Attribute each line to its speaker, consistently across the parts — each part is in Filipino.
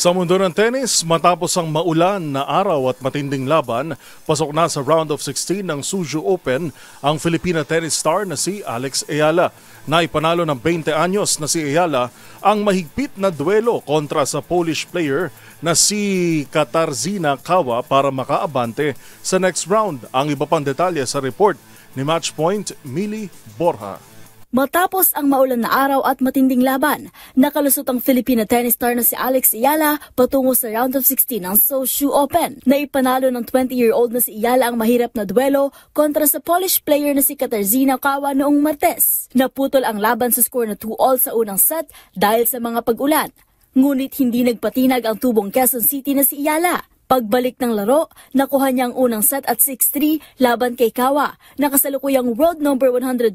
Speaker 1: Sa mundo ng tennis, matapos ang maulan na araw at matinding laban, pasok na sa round of 16 ng Suzhou Open ang Filipina tennis star na si Alex Ayala. Naipanalo ng 20 anyos na si Ayala ang mahigpit na duelo kontra sa Polish player na si Katarzyna Kawa para makaabante sa next round. Ang iba pang detalye sa report ni Matchpoint Mili Borja.
Speaker 2: Matapos ang maulan na araw at matinding laban, nakalusot ang Filipina tennis star na si Alex Ayala patungo sa round of 16 ng Suzhou Open. Naipanalo ng 20-year-old na si Ayala ang mahirap na duelo kontra sa Polish player na si Katarzyna Kawa noong Martes. Naputol ang laban sa score na 2-all sa unang set dahil sa mga pag-ulan. Ngunit hindi nagpatinag ang tubong Quezon City na si Ayala. Pagbalik ng laro, nakuha niya ang unang set at 6-3 laban kay Kawa, na kasalukuyang world number 124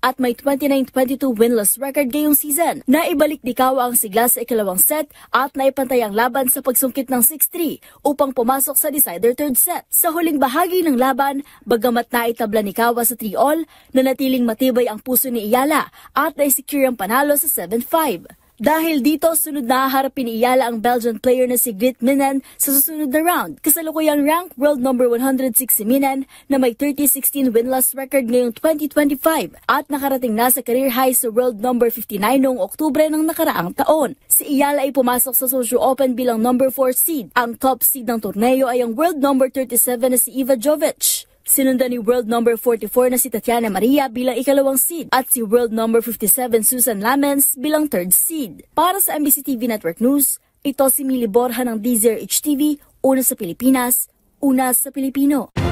Speaker 2: at may 29-22 winless record ngayong season. Naibalik ni Kawa ang sigla sa ikalawang set at naipantay ang laban sa pagsungkit ng 6-3 upang pumasok sa decider third set. Sa huling bahagi ng laban, bagamat naitabla ni Kawa sa 3-all, nanatiling matibay ang puso ni Ayala at naisecure ang panalo sa 7-5. Dahil dito, sunod na haharapin ni Ayala ang Belgian player na si Grit Minen sa susunod na round. Kasalukuyang rank world number 106 si Minen na may 30-16 winless record ngayong 2025 at nakarating na sa career high sa world number 59 noong Oktubre ng nakaraang taon. Si Ayala ay pumasok sa Suzhou Open bilang number 4 seed. Ang top seed ng torneo ay ang world number 37 na si Iva Jovic. Sinundan ni world number 44 na si Tatiana Maria bilang ikalawang seed at si world number 57 Susan Lamens bilang third seed. Para sa MBC TV Network News, ito si Mili Borja ng DZRH TV, una sa Pilipinas, una sa Pilipino.